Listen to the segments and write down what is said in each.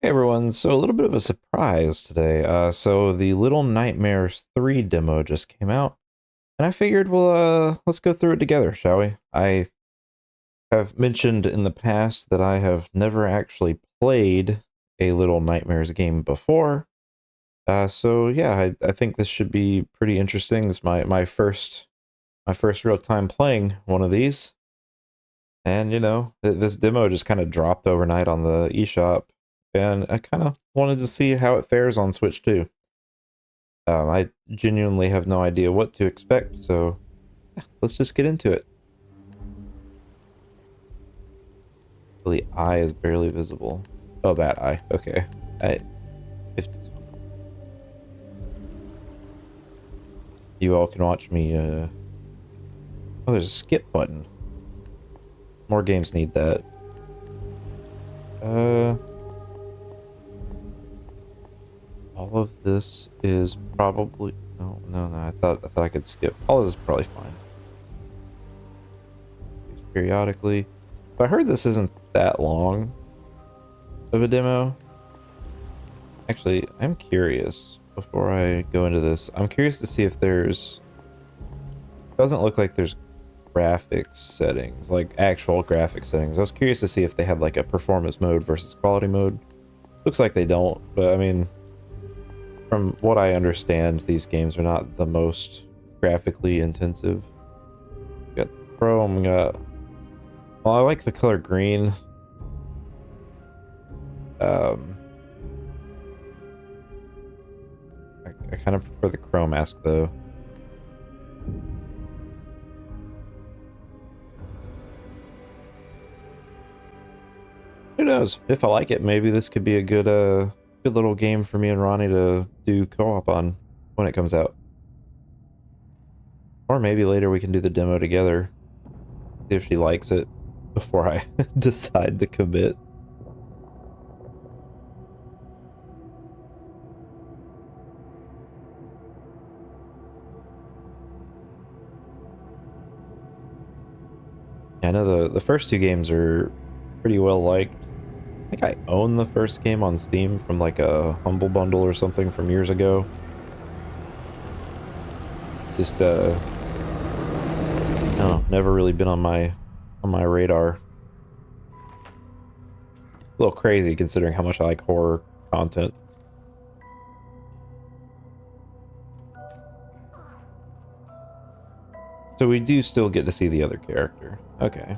Hey everyone, so a little bit of a surprise today. So the Little Nightmares 3 demo just came out, and I figured let's go through it together, shall we? I have mentioned in the past that I have never actually played a Little Nightmares game before. So yeah, I think this should be pretty interesting. This is my first real time playing one of these. And this demo just kind of dropped overnight on the eShop, and I kind of wanted to see how it fares on Switch too. I genuinely have no idea what to expect, so yeah, let's just get into it. The eye is barely visible. Oh, that eye. Okay. I, if you all can watch me, oh, there's a skip button. More games need that. Uh, all of this is probably no, no, no. I thought I could skip. All of this is probably fine. Periodically. But I heard this isn't that long of a demo. Actually, I'm curious before I go into this. I'm curious to see if there's doesn't look like there's graphics settings, like actual graphic settings. I was curious to see if they had like a performance mode versus quality mode. Looks like they don't, but I mean, from what I understand, these games are not the most graphically intensive. We got Chrome, we got well, I like the color green. Um I kind of prefer the Chrome mask though. Who knows? If I like it, maybe this could be a good little game for me and Ronnie to do co-op on when it comes out. Or maybe later we can do the demo together. See if she likes it before I decide to commit. I know the first two games are pretty well liked. I think I own the first game on Steam from like a Humble Bundle or something from years ago. Just I don't know, never really been on my radar. A little crazy considering how much I like horror content. So we do still get to see the other character. Okay.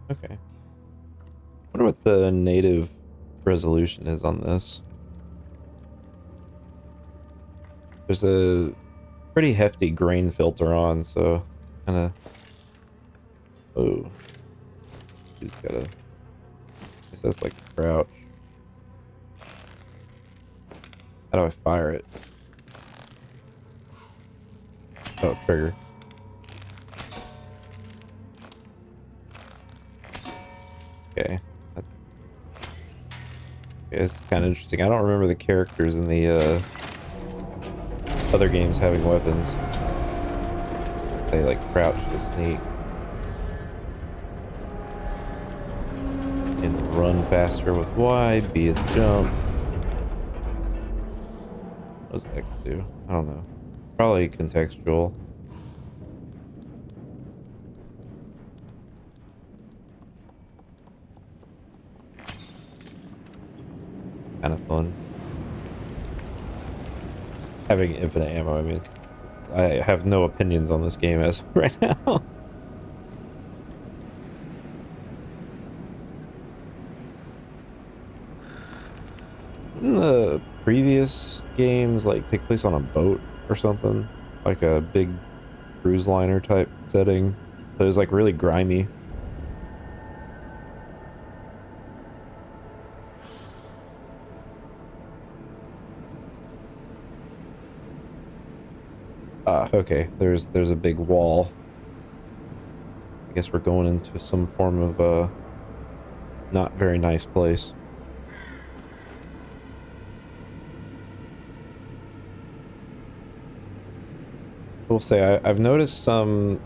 Okay. Wonder what the native resolution is on this. There's a pretty hefty grain filter on, so kind of. Oh, dude's got a. I guess that's like crouch. How do I fire it? Oh, trigger. Okay. Okay, it's kind of interesting. I don't remember the characters in the other games having weapons. They like crouch to sneak and run faster with Y. B is jump. What does X do? I don't know. Probably contextual. Kind of fun. Having infinite ammo, I mean. I have no opinions on this game as of right now. Didn't the previous games like take place on a boat or something? Like a big cruise liner type setting. But it was like really grimy. Ah, okay. There's a big wall. I guess we're going into some form of not very nice place. will say I've noticed some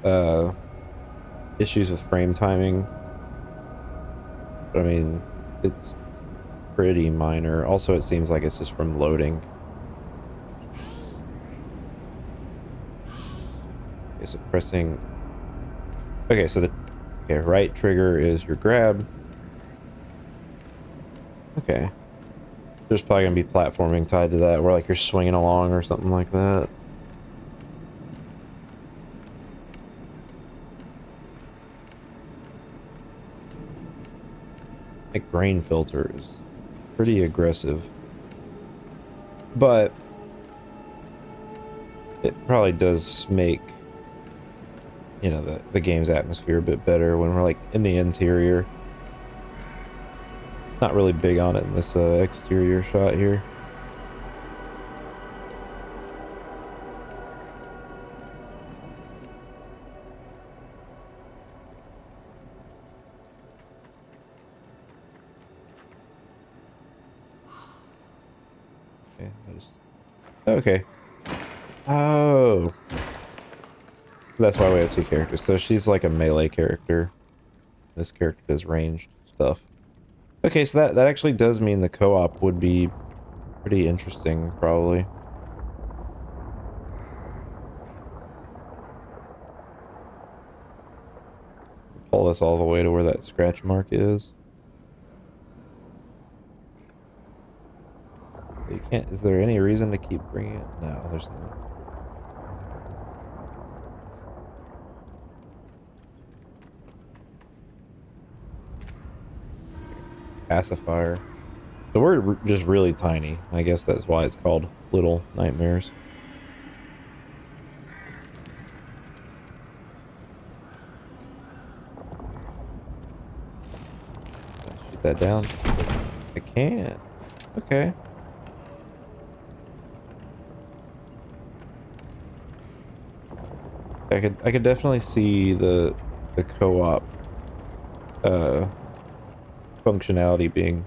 issues with frame timing. But I mean, it's pretty minor. Also, it seems like it's just from loading. Okay, so pressing... Okay, so the right trigger is your grab. Okay. There's probably gonna be platforming tied to that, where like you're swinging along or something like that. Like grain filter is pretty aggressive. But it probably does make, you know, the game's atmosphere a bit better when we're like in the interior. Not really big on it in this exterior shot here. Okay, okay. Oh, that's why we have two characters. So she's like a melee character. This character does ranged stuff. Okay, so that actually does mean the co-op would be pretty interesting, probably. Pull this all the way to where that scratch mark is. You can't... Is there any reason to keep bringing it? No, there's not. Pacifier. So we're just really tiny. I guess that's why it's called Little Nightmares. Shoot that down. I can't. Okay. I could definitely see the co-op functionality being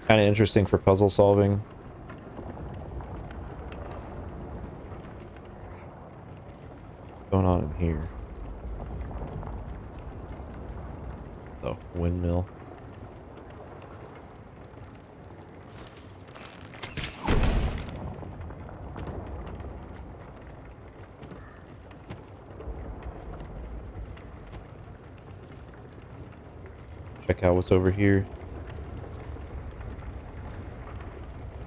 kind of interesting for puzzle solving. What's going on in here? Oh, windmill. Check out what's over here.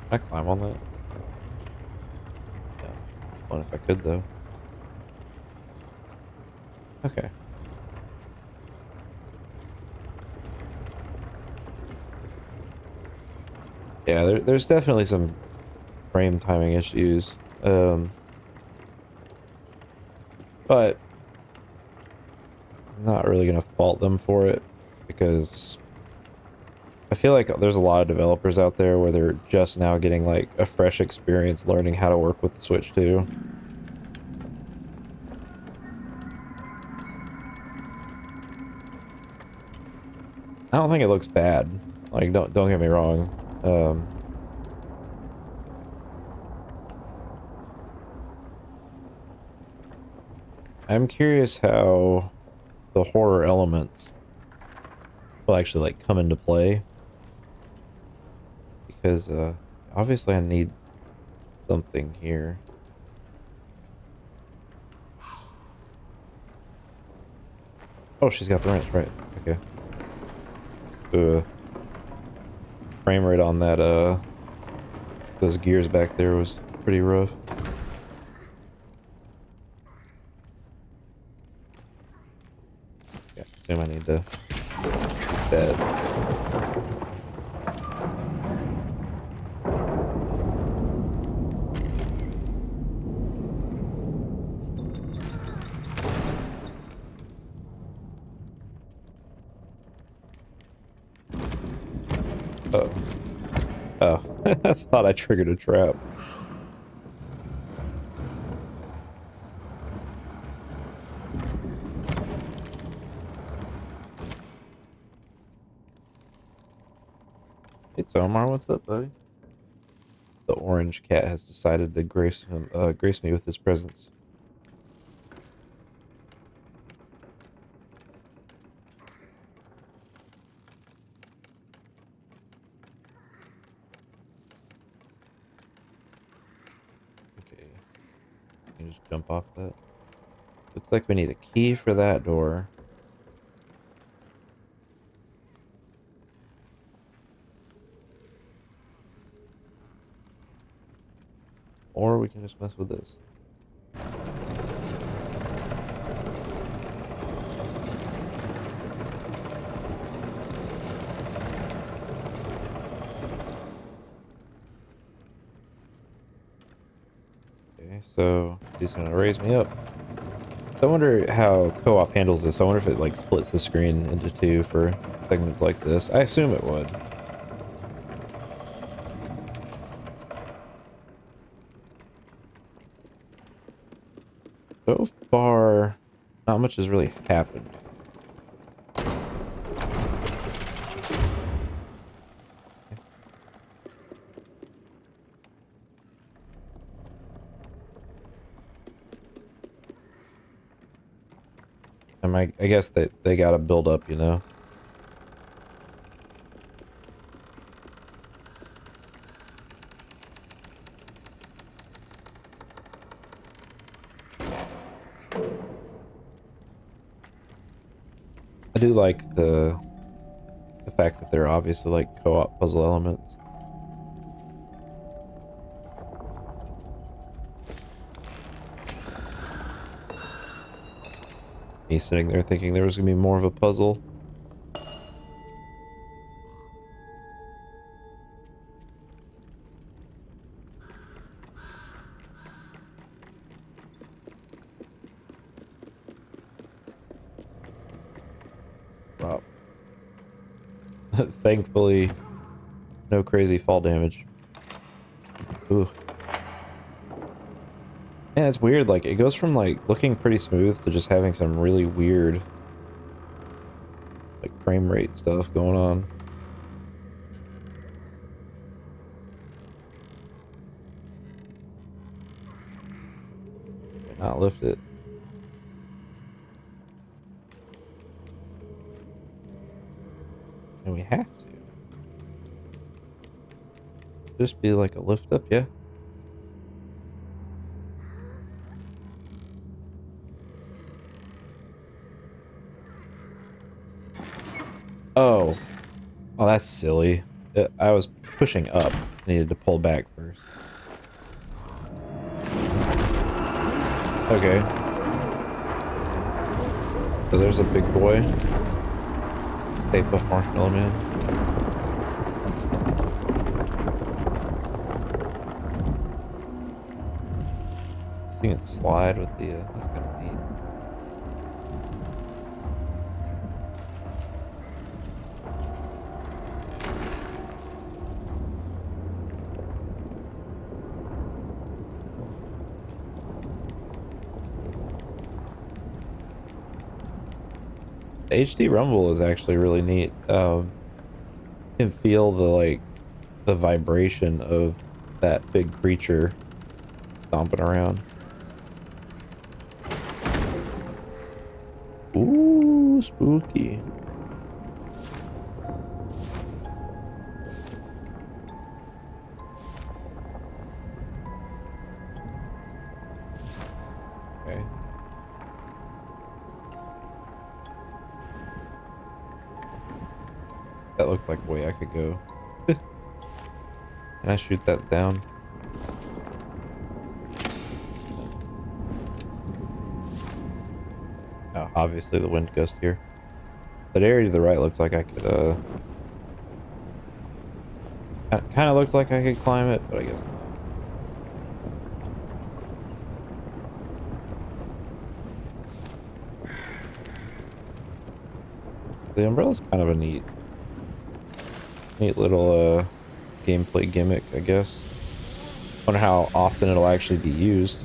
Can I climb on that? Yeah. Fun if I could, though. Okay. Yeah, there's definitely some frame timing issues. But I'm not really gonna fault them for it, because I feel like there's a lot of developers out there where they're just now getting like a fresh experience learning how to work with the Switch 2. I don't think it looks bad. Like, don't get me wrong. I'm curious how the horror elements will actually like come into play, because obviously I need something here. Oh, she's got the wrench, right? Okay. Frame rate on that those gears back there was pretty rough. Yeah, assume I need to bed. Oh. Oh. I thought I triggered a trap. Hey Tomar, what's up, buddy? The orange cat has decided to grace me with his presence. Okay, you just jump off that. Looks like we need a key for that door. Or we can just mess with this. Okay, so he's gonna raise me up. I wonder how co-op handles this. I wonder if it like splits the screen into two for segments like this. I assume it would. So far, not much has really happened. I guess that they gotta build up, you know? I do like the fact that they're obviously like co-op puzzle elements. Me sitting there thinking there was gonna be more of a puzzle. Wow. Thankfully, no crazy fall damage. Ooh. Yeah, it's weird, like, it goes from, like, looking pretty smooth to just having some really weird, like, frame rate stuff going on. Not lift it. And we have to. Just be like a lift up, yeah? Oh. Oh, that's silly. I was pushing up. I needed to pull back first. Okay. So there's a big boy. Stay Puft Marshmallow Man. Seeing it slide with the, that's kind of neat. The HD rumble is actually really neat. You can feel the like the vibration of that big creature stomping around. Ooh, spooky. Okay. That looked like a way I could go. Can I shoot that down? Oh, obviously the wind gust here. That area to the right looks like I could, kind of looks like I could climb it, but I guess not. The umbrella's kind of a neat little, gameplay gimmick, I guess. Wonder how often it'll actually be used.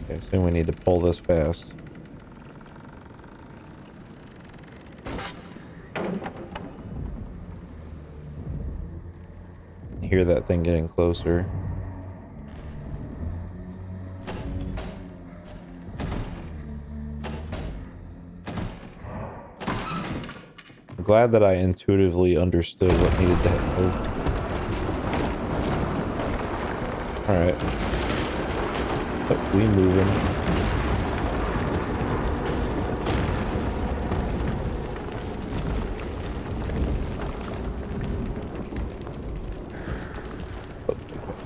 Okay, so we need to pull this fast. hear that thing getting closer. I'm glad that I intuitively understood what needed to happen. Alright. Oh, we moving.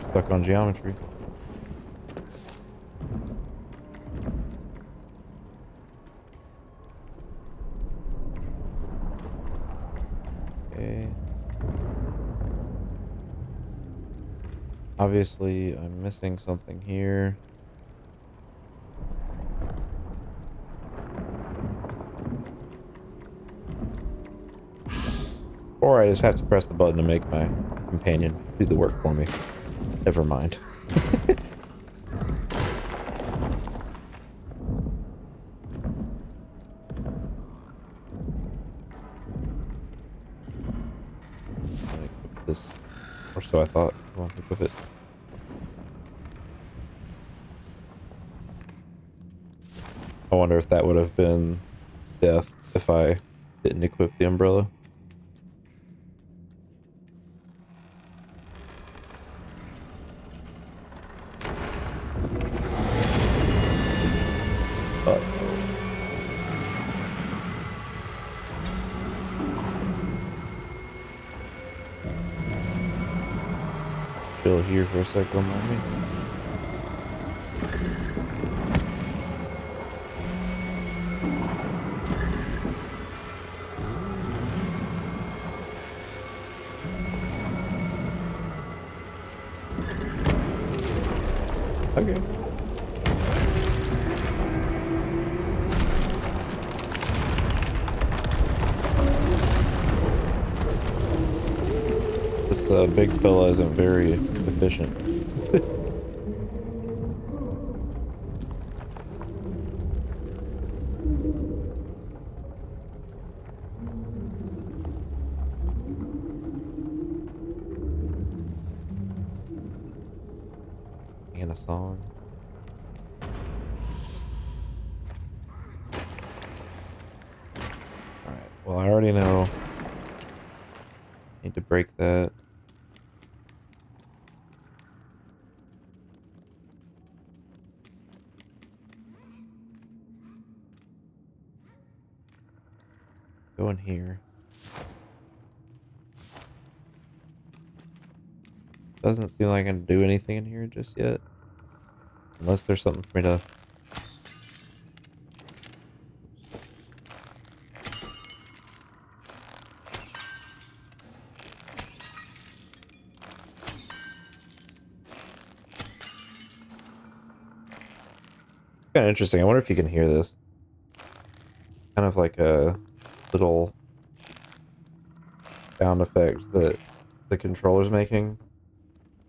Stuck on geometry. Okay. Obviously, I'm missing something here. Or I just have to press the button to make my companion do the work for me. Never mind. This, or so I thought. Well, equip it. I wonder if that would have been death if I didn't equip the umbrella. Chill here for a second, mommy. Okay. This big fella isn't very efficient. And a song. Alright, well I already know. Need to break that. Go in here. Doesn't seem like I can do anything in here just yet. Unless there's something for me to... Kind of interesting. I wonder if you can hear this. Kind of like a little sound effect that the controller's making.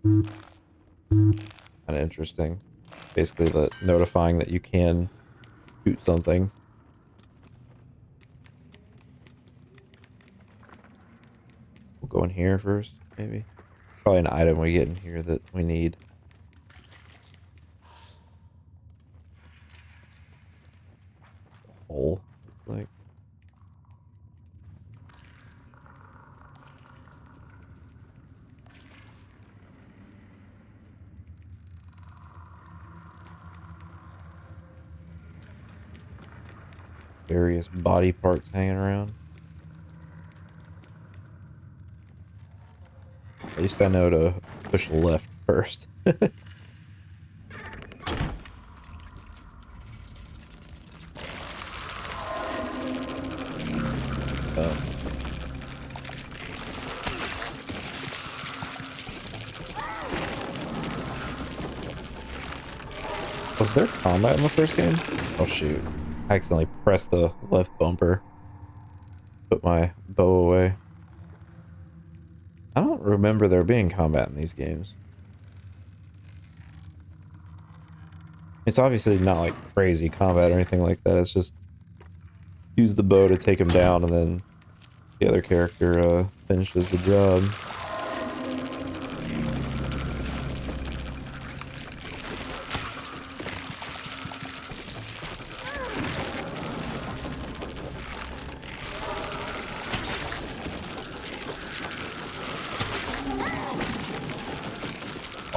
Kind of interesting. Basically, notifying that you can shoot something. We'll go in here first, maybe. Probably an item we get in here that we need. Hole, looks like. Various body parts hanging around. At least I know to push left first. Was there combat in the first game? Oh shoot. I accidentally pressed the left bumper. Put my bow away. I don't remember there being combat in these games. It's obviously not like crazy combat or anything like that. It's just use the bow to take him down and then the other character finishes the job.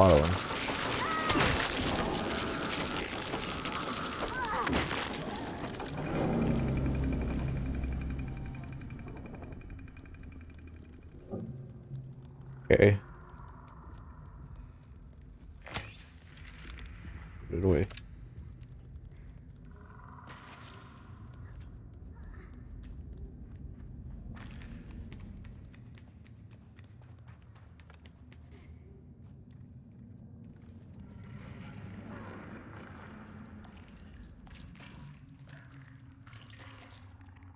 lot of them. Okay. Put it away.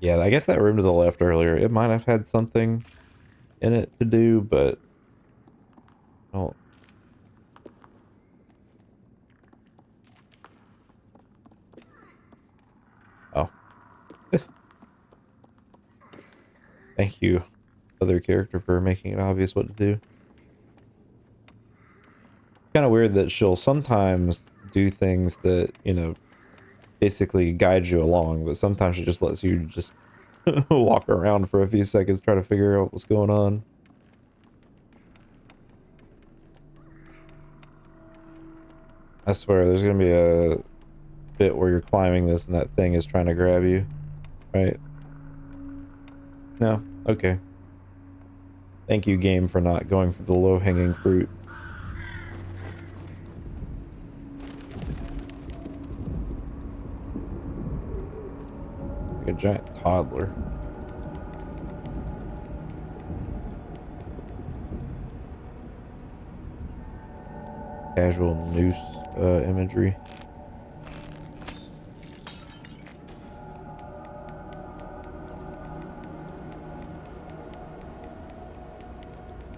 Yeah, I guess that room to the left earlier, it might have had something in it to do, but I don't. Oh. Thank you, other character, for making it obvious what to do. Kind of weird that she'll sometimes do things that, you know, basically guide you along, but sometimes she just lets you just walk around for a few seconds, try to figure out what's going on. I swear, there's gonna be a bit where you're climbing this and that thing is trying to grab you, right? No? Okay. Thank you, game, for not going for the low-hanging fruit. Like a giant toddler. Casual noose imagery.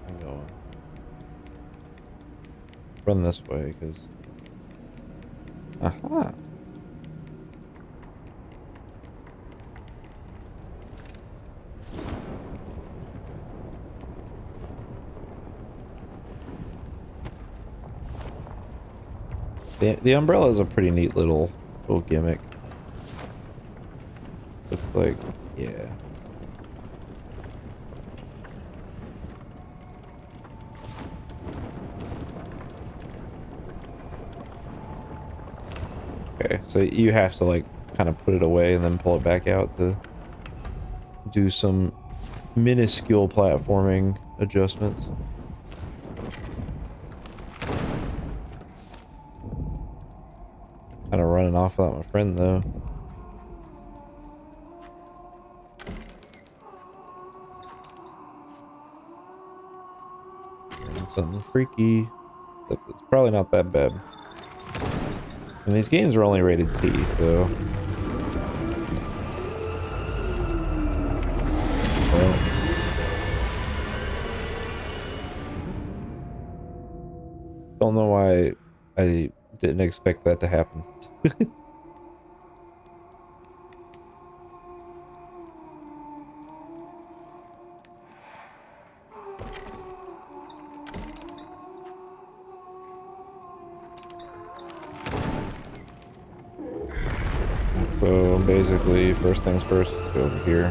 Hang on. Run this way, because... Aha! The umbrella is a pretty neat little gimmick. Looks like, yeah. Okay, so you have to like kind of put it away and then pull it back out to do some minuscule platforming adjustments. Kind of running off without my friend though. Hearing something freaky. It's probably not that bad. And these games are only rated T, so... Well... Don't know why I didn't expect that to happen. So basically, first things first, go over here.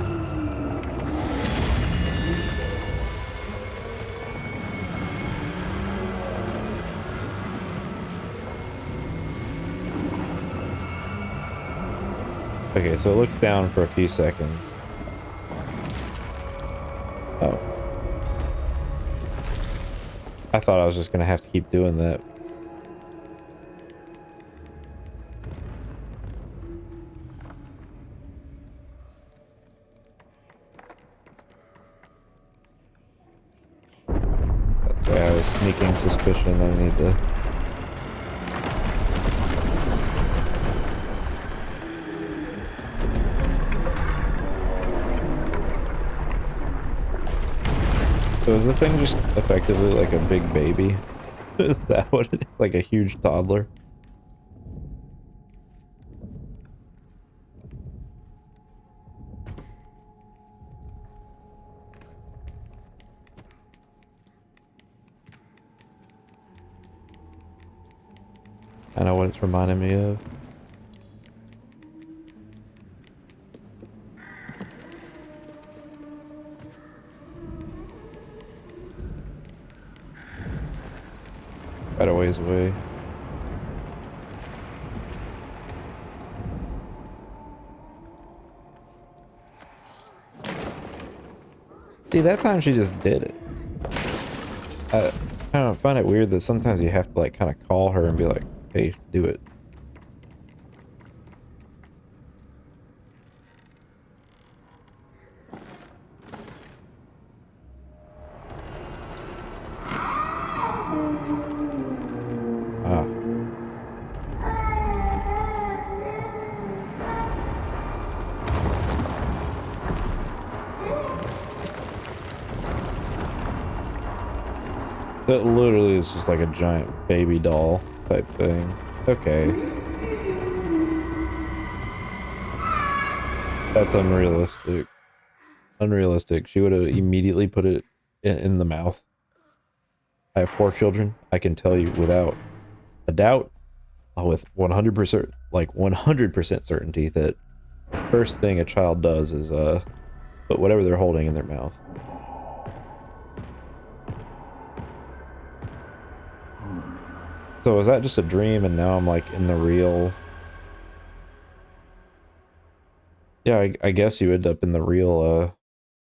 Okay, so it looks down for a few seconds. Oh. I thought I was just gonna have to keep doing that. Let's say I was sneaking suspicion. I need to... So is the thing just effectively like a big baby? Is that what it is? Like a huge toddler? I know what it's reminding me of. quite a ways away. See, that time she just did it. I kind of find it weird that sometimes you have to like kind of call her and be like, hey, do it. Ah. That literally is just like a giant baby doll type thing. Okay. That's unrealistic. Unrealistic. She would have immediately put it in the mouth. I have 4 children. I can tell you without a doubt, with 100%, like 100% certainty that the first thing a child does is put whatever they're holding in their mouth. So is that just a dream and now I'm like in the real... Yeah, I guess you end up in the real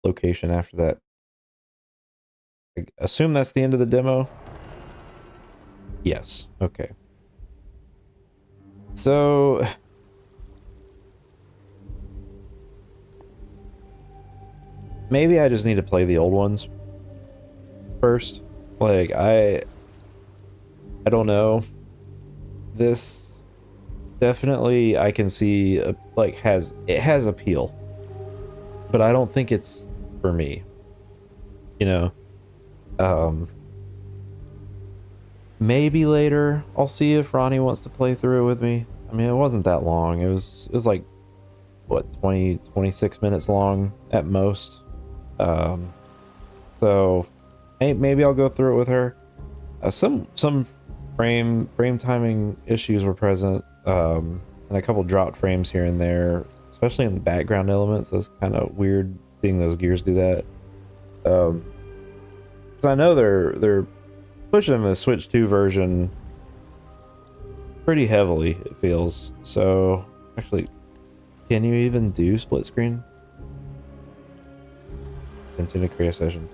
location after that. I assume that's the end of the demo? Yes, okay. So... maybe I just need to play the old ones first. Like, I don't know. This definitely I can see like has appeal, but I don't think it's for me. You know, maybe later I'll see if Ronnie wants to play through it with me. I mean, it wasn't that long. It was like what 26 minutes long at most. So maybe I'll go through it with her. Some frame timing issues were present, and a couple dropped frames here and there, especially in the background elements. That's kind of weird seeing those gears do that. So I know they're pushing the Switch 2 version pretty heavily, it feels. So actually, can you even do split screen? Continue to create a session.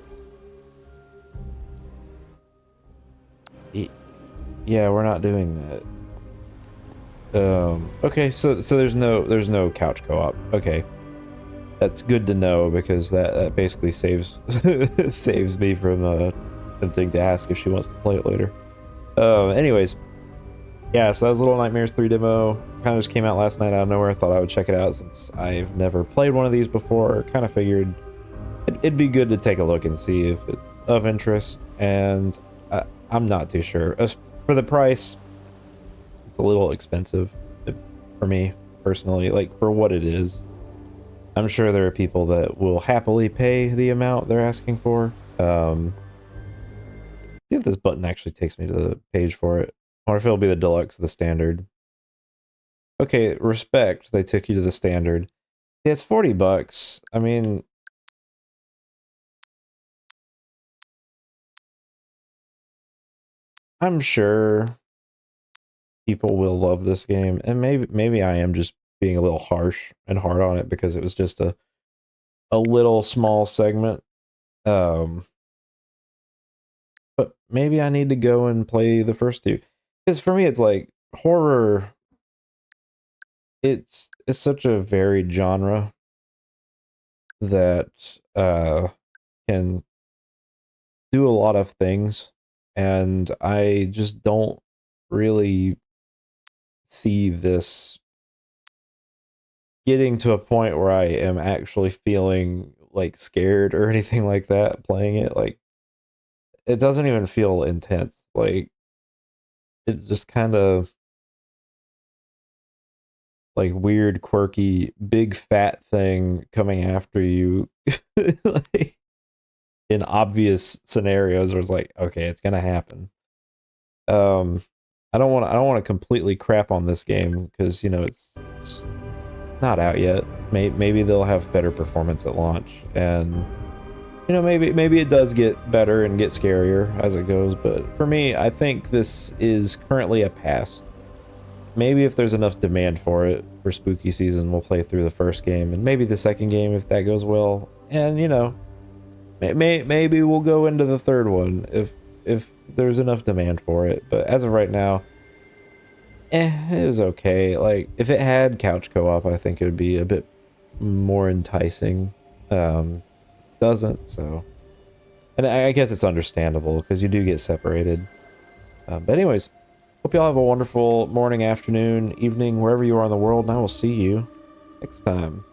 Yeah, we're not doing that. Okay, so there's no couch co-op. Okay, that's good to know because that basically saves saves me from attempting to ask if she wants to play it later. Anyways, yeah, so that was Little Nightmares 3 demo. Kind of just came out last night out of nowhere. I thought I would check it out since I've never played one of these before. Kind of figured it'd be good to take a look and see if it's of interest, and I'm not too sure. As for the price, it's a little expensive for me personally, like for what it is. I'm sure there are people that will happily pay the amount they're asking for. See if this button actually takes me to the page for it. I wonder if it'll be the deluxe or the standard. Okay, respect, they took you to the standard. Yeah, it's $40. I mean, I'm sure people will love this game, and maybe I am just being a little harsh and hard on it because it was just a little small segment. But maybe I need to go and play the first 2. Because for me it's like horror, it's such a varied genre that can do a lot of things, and I just don't really see this getting to a point where I am actually feeling like scared or anything like that playing it. Like, it doesn't even feel intense. Like, it's just kind of like weird, quirky, big fat thing coming after you like in obvious scenarios where it's like, okay, it's gonna happen. I don't want to completely crap on this game because, you know, it's not out yet. Maybe they'll have better performance at launch, and You know, maybe it does get better and get scarier as it goes, but for me, I think this is currently a pass. Maybe if there's enough demand for it for spooky season, we'll play through the first game and maybe the second game if that goes well. And you know, maybe we'll go into the third one if there's enough demand for it. But as of right now, it was okay. Like if it had couch co-op, I think it would be a bit more enticing. Doesn't, so, and I guess it's understandable because you do get separated. But anyways, hope y'all have a wonderful morning, afternoon, evening, wherever you are in the world, and I will see you next time.